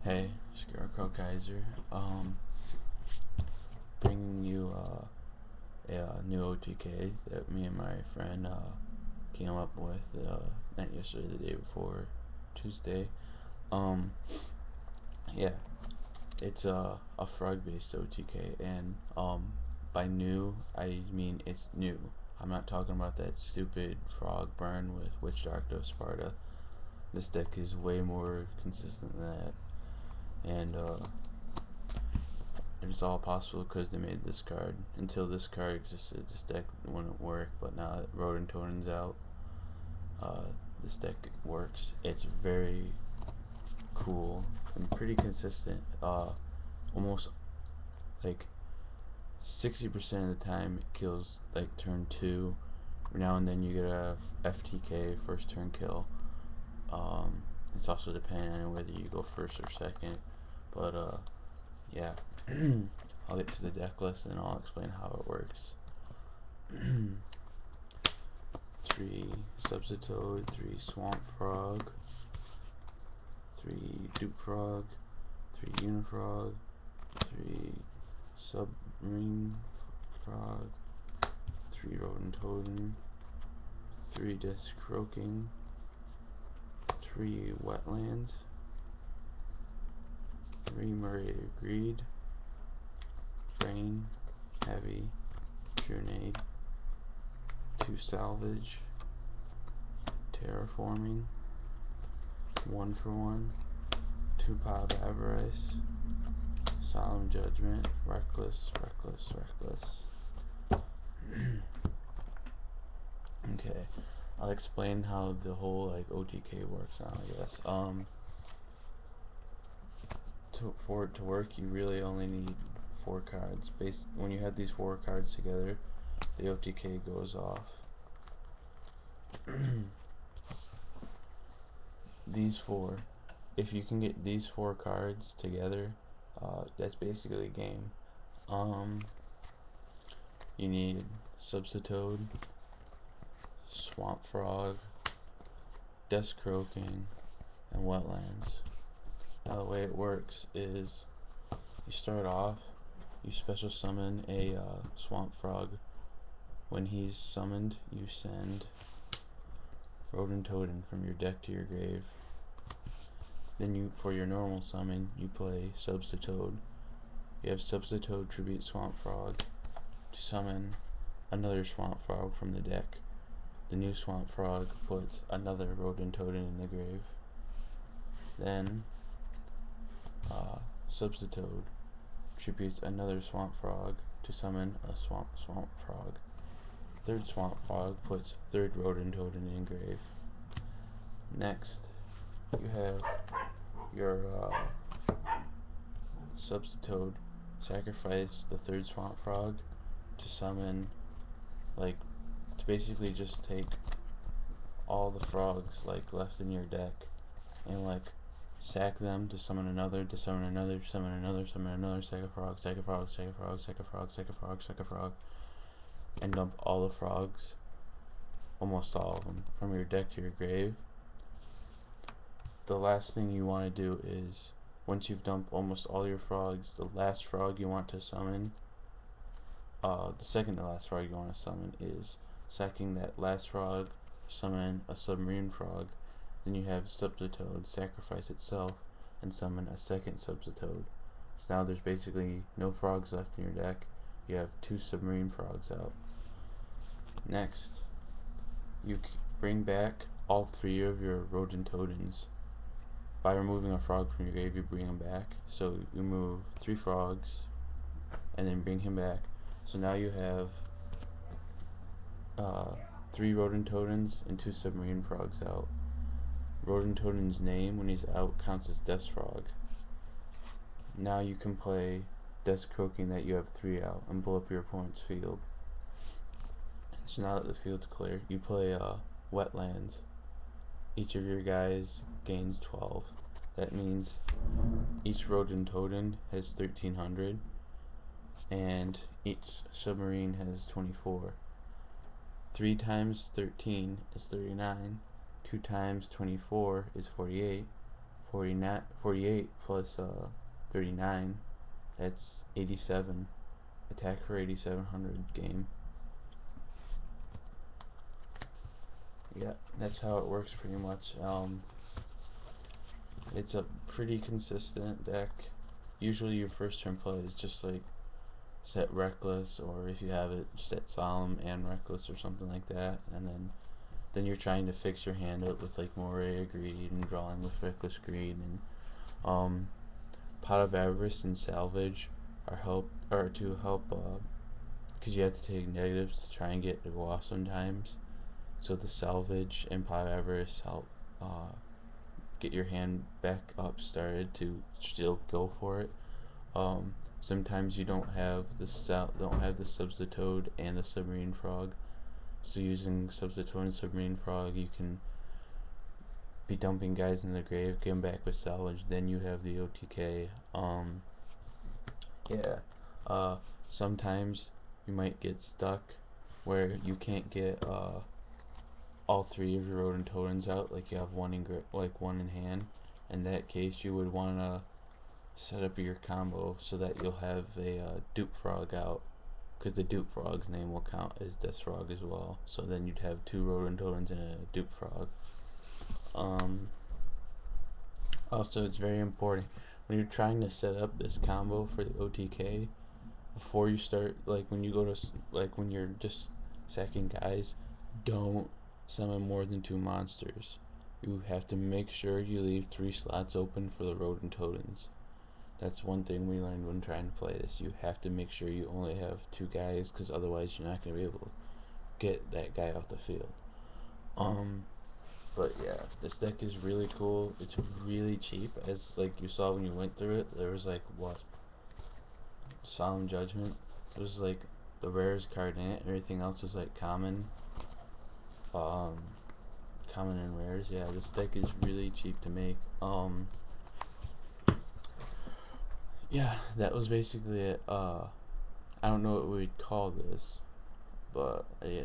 Hey, Scarecrow Kaiser. Bringing you a new OTK that me and my friend came up with not yesterday, the day before, Tuesday. Um, yeah, it's a frog-based OTK, and by new I mean it's new. I'm not talking about that stupid frog burn with Witch Doctor of Sparta. This deck is way more consistent than that, and it's all possible because they made this card. Until this card existed, this deck wouldn't work, but now that Ronintoadin's out, uh, this deck works. It's very cool and pretty consistent. Almost like 60% of the time it kills like turn 2. Now and then you get a FTK, first turn kill. It's also depending on whether you go first or second, but yeah. I'll get to the deck list and I'll explain how it works. 3 Substitute, 3 Swamp Frog, 3 Duke Frog, 3 Unifrog, 3 Submarine Frog, 3 Ronintoadin, 3 Disc Croaking, 3 Wetlands, 3 Marauder Greed, Brain, Heavy, Grenade, 2 Salvage, Terraforming, 1 for 1, 2 Pile of Avarice, Solemn Judgment, Reckless. Okay, I'll explain how the whole like OTK works now, I guess. For it to work, you really only need 4 cards. When you have these 4 cards together, the OTK goes off. These 4, if you can get these 4 cards together, that's basically a game. You need Substitute, Swamp Frog, Desk Croaking, and Wetlands. Now the way it works is you start off, you special summon a Swamp Frog. When he's summoned, you send Ronintoadin from your deck to your grave. Then for your normal summon, you play Substitute. You have Substitute Tribute Swamp Frog to summon another Swamp Frog from the deck. The new Swamp Frog puts another Ronintoadin in the grave. Then Substitute tributes another Swamp Frog to summon a Swamp Frog. Third Swamp Frog puts third Ronintoadin in grave. Next, you have your Substitute sacrifice the third Swamp Frog to summon, like, to basically just take all the frogs like left in your deck and like sack them to summon another, to summon another, summon another, summon another, sack a frog, sack a frog, sack a frog, sack a frog, sack a frog, sack a frog, and dump all the frogs, almost all of them, from your deck to your grave. The last thing you want to do is, once you've dumped almost all your frogs, the last frog you want to summon, the second to last frog you want to summon is sacking that last frog, summon a submarine frog. Then you have Substitute sacrifice itself and summon a second Substitute. So now there's basically no frogs left in your deck. You have 2 submarine frogs out. Next, you bring back all 3 of your Ronintoadins. By removing a frog from your grave, you bring him back. So you remove 3 frogs and then bring him back. So now you have 3 Ronintoadins and 2 submarine frogs out. Ronintoadin's name when he's out counts as Death Frog. Now you can play Death Croaking that you have 3 out and blow up your opponent's field. So now that the field's clear, you play Wetlands. Each of your guys gains 12. That means each Ronintoadin has 1300 and each submarine has 24. 3 times 13 is 39. 2 times 24 is 48. 48 plus 39. That's 87. Attack for 8700 game. Yeah, that's how it works pretty much. It's a pretty consistent deck. Usually your first turn play is just like set reckless, or if you have it, set solemn and reckless or something like that, and then you're trying to fix your hand up with like Moray Greed and drawing with reckless greed, and Pot of Avarice and Salvage are to help because you have to take negatives to try and get to go off sometimes. So the Salvage and Pot of Avarice help get your hand back up started to still go for it. Sometimes you don't have the Substitute and the Submarine Frog, so using Substitute and Submarine Frog, you can be dumping guys in the grave, get them back with Salvage, then you have the OTK. Sometimes you might get stuck where you can't get all three of your Ronintoadins out, like you have one in hand. In that case, you would want to set up your combo so that you'll have a dupe frog out, because the dupe frog's name will count as Death Frog as well. So then you'd have two Ronintoadins and a dupe frog. Also, it's very important when you're trying to set up this combo for the OTK, before you start, like when you go to when you're just sacking guys, don't summon more than 2 monsters. You have to make sure you leave 3 slots open for the Ronintoadins. That's one thing we learned when trying to play this. You have to make sure you only have 2 guys, because otherwise you're not going to be able to get that guy off the field. But yeah, this deck is really cool. It's really cheap, as like you saw when you went through it. There was like Solemn Judgment. It was like the rarest card in it. Everything else was like common. Common and rares. Yeah, this deck is really cheap to make. Yeah, that was basically it. I don't know what we'd call this, but yeah,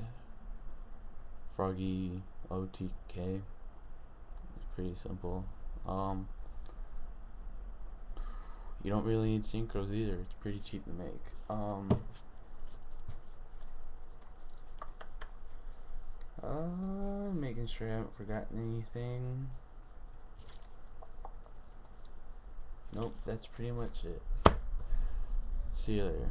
Froggy OTK. It's pretty simple. You don't really need synchros either. It's pretty cheap to make. Making sure I haven't forgotten anything. Nope, that's pretty much it. See you later.